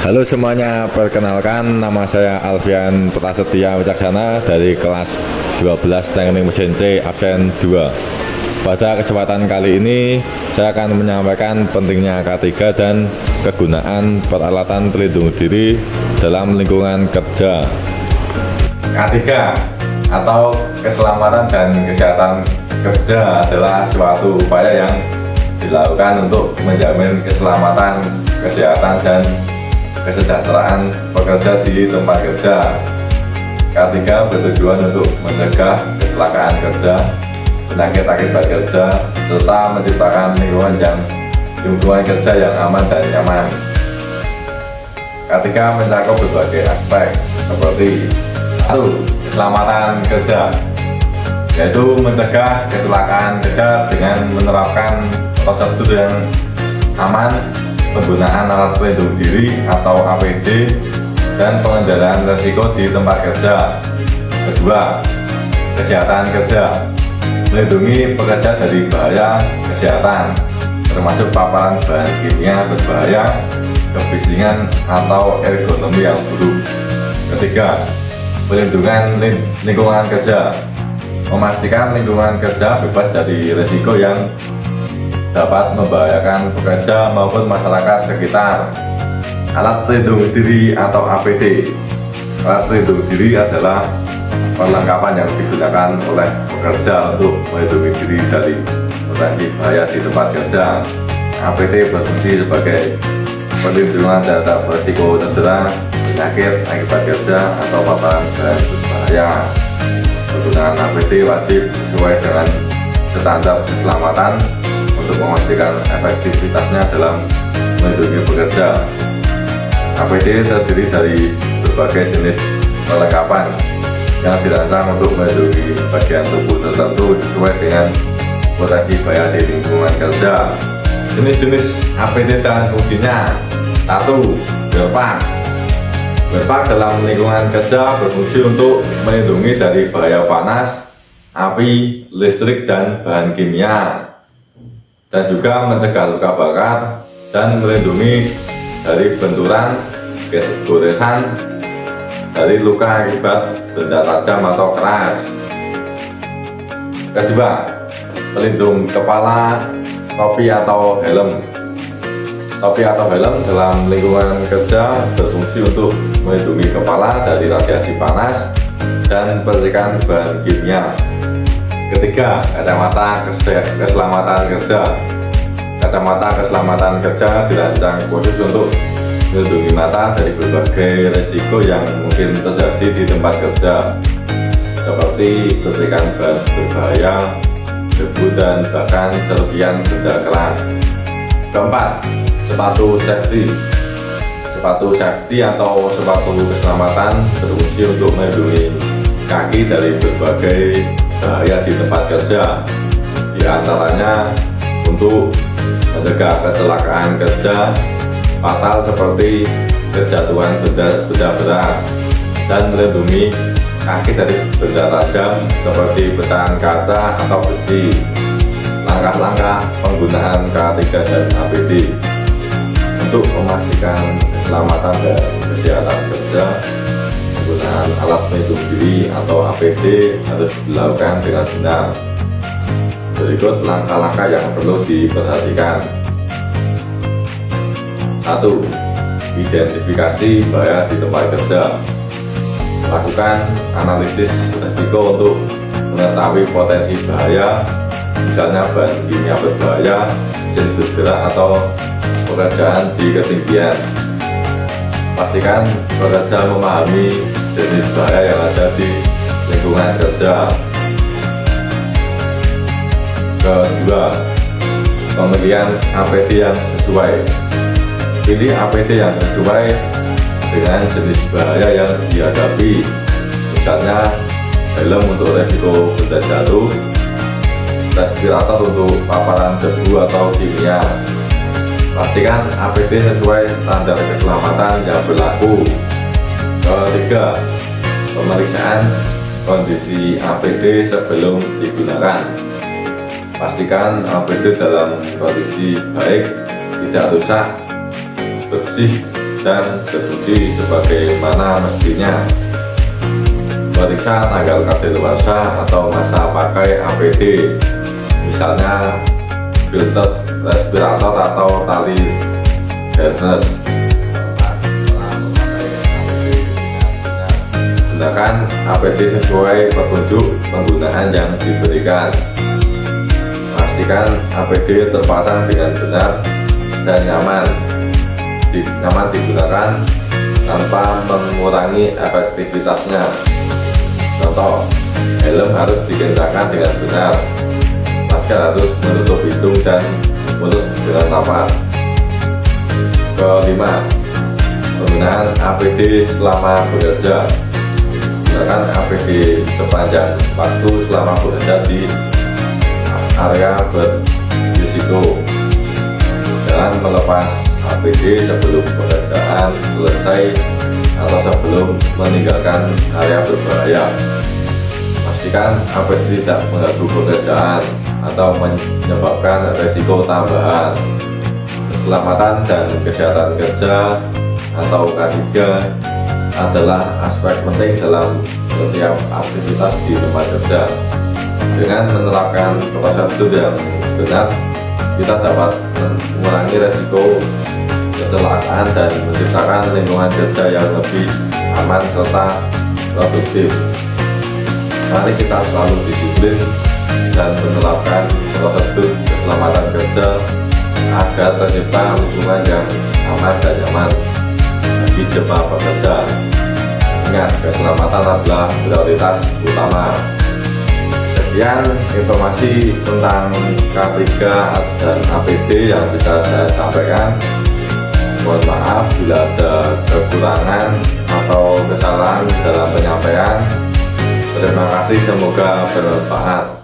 Halo semuanya, perkenalkan nama saya Alfian Prasetya Wicaksana dari kelas 12 Teknik Mesin C absen 2. Pada kesempatan kali ini saya akan menyampaikan pentingnya K3 dan kegunaan peralatan pelindung diri dalam lingkungan kerja. K3 atau keselamatan dan kesehatan kerja adalah suatu upaya yang dilakukan untuk menjamin keselamatan, kesehatan, dan kesejahteraan pekerja di tempat kerja. K3 bertujuan untuk mencegah kecelakaan kerja, penyakit akibat kerja, serta menciptakan lingkungan kerja yang aman dan nyaman. K3 mencakup berbagai aspek seperti 1. Keselamatan kerja, yaitu mencegah kecelakaan kerja dengan menerapkan prosedur yang aman, penggunaan alat pelindung diri atau APD, dan pengendalian risiko di tempat kerja. Kedua, kesehatan kerja, melindungi pekerja dari bahaya kesehatan, termasuk paparan bahan kimia berbahaya, kebisingan, atau ergonomi yang buruk. Ketiga, pelindungan lingkungan kerja, memastikan lingkungan kerja bebas dari risiko yang dapat membahayakan pekerja maupun masyarakat sekitar. Alat pelindung diri atau APD. Alat pelindung diri adalah perlengkapan yang digunakan oleh pekerja untuk melindungi diri dari potensi bahaya di tempat kerja. APD berfungsi sebagai perlindungan terhadap risiko cedera, penyakit akibat kerja, atau paparan bahan berbahaya. Penggunaan APD wajib sesuai dengan standar keselamatan untuk memastikan efektivitasnya dalam melindungi pekerja. APD terdiri dari berbagai jenis perlengkapan yang dirancang untuk melindungi bagian tubuh tertentu sesuai dengan potensi bahaya di lingkungan kerja. Jenis-jenis APD dan fungsinya. 1. Belpak. Belpak dalam lingkungan kerja berfungsi untuk melindungi dari bahaya panas, api, listrik, dan bahan kimia, dan juga mencegah luka bakar dan melindungi dari benturan, goresan, dari luka akibat benda tajam atau keras. Kedua, pelindung kepala, topi atau helm. Topi atau helm dalam lingkungan kerja berfungsi untuk melindungi kepala dari radiasi panas dan percikan bahan kimia. Ketiga, kacamata keselamatan kerja. Kacamata keselamatan kerja dirancang khusus untuk melindungi mata dari berbagai risiko yang mungkin terjadi di tempat kerja, seperti percikan bahan berbahaya, debu, dan bahkan serpihan benda keras. Keempat, sepatu safety. Sepatu safety atau sepatu keselamatan berfungsi untuk melindungi kaki dari berbagai bahaya di tempat kerja, di antaranya untuk mencegah kecelakaan kerja fatal seperti kejatuhan benda berat, dan melindungi kaki dari benda tajam seperti pecahan kaca atau besi. Langkah-langkah penggunaan K3 dan APD. Untuk memastikan keselamatan dan kesehatan kerja, penggunaan alat pelindung diri atau APD harus dilakukan dengan benar. Berikut langkah-langkah yang perlu diperhatikan. 1. Identifikasi bahaya di tempat kerja. Lakukan analisis risiko untuk mengetahui potensi bahaya, misalnya bahan kimia berbahaya, mesin bergerak, atau pekerjaan di ketinggian. Pastikan pekerja memahami jenis bahaya yang ada di lingkungan kerja. Kedua, pemilihan APD yang sesuai. Pilih APD yang sesuai dengan jenis bahaya yang dihadapi, misalnya helm untuk risiko benda jatuh, respirator untuk paparan debu atau kimia. Pastikan APD sesuai standar keselamatan yang berlaku. Ketiga, pemeriksaan kondisi APD sebelum digunakan. Pastikan APD dalam kondisi baik, tidak rusak, bersih, dan terbukti sebagaimana mestinya. Periksa tanggal kadaluarsa atau masa pakai APD, misalnya filter respirator atau tali harness. Gunakan APD sesuai petunjuk penggunaan yang diberikan. Pastikan APD terpasang dengan benar dan nyaman digunakan tanpa mengurangi efektivitasnya. Contoh, helm harus dikencangkan dengan benar, masker harus menutup hidung dan mulut dengan rapat. Kelima, penggunaan APD selama bekerja. Gunakan APD sepanjang waktu selama bekerja di area berisiko. Jangan melepas APD sebelum pekerjaan selesai atau sebelum meninggalkan area berbahaya. Pastikan APD tidak mengganggu pekerjaan atau menyebabkan resiko tambahan. Keselamatan dan kesehatan kerja atau K3 adalah aspek penting dalam setiap aktivitas di tempat kerja. Dengan menerapkan prosedur yang benar, kita dapat mengurangi resiko kecelakaan dan menciptakan lingkungan kerja yang lebih aman serta produktif. Mari kita selalu disiplin dan menerapkan prosedur keselamatan kerja agar tercipta lingkungan yang aman dan nyaman bagi semua pekerja. Ingat, keselamatan adalah prioritas utama. Sekian informasi tentang K3 dan APD yang bisa saya sampaikan. Mohon maaf bila ada kekurangan atau kesalahan dalam penyampaian. Terima kasih, semoga bermanfaat.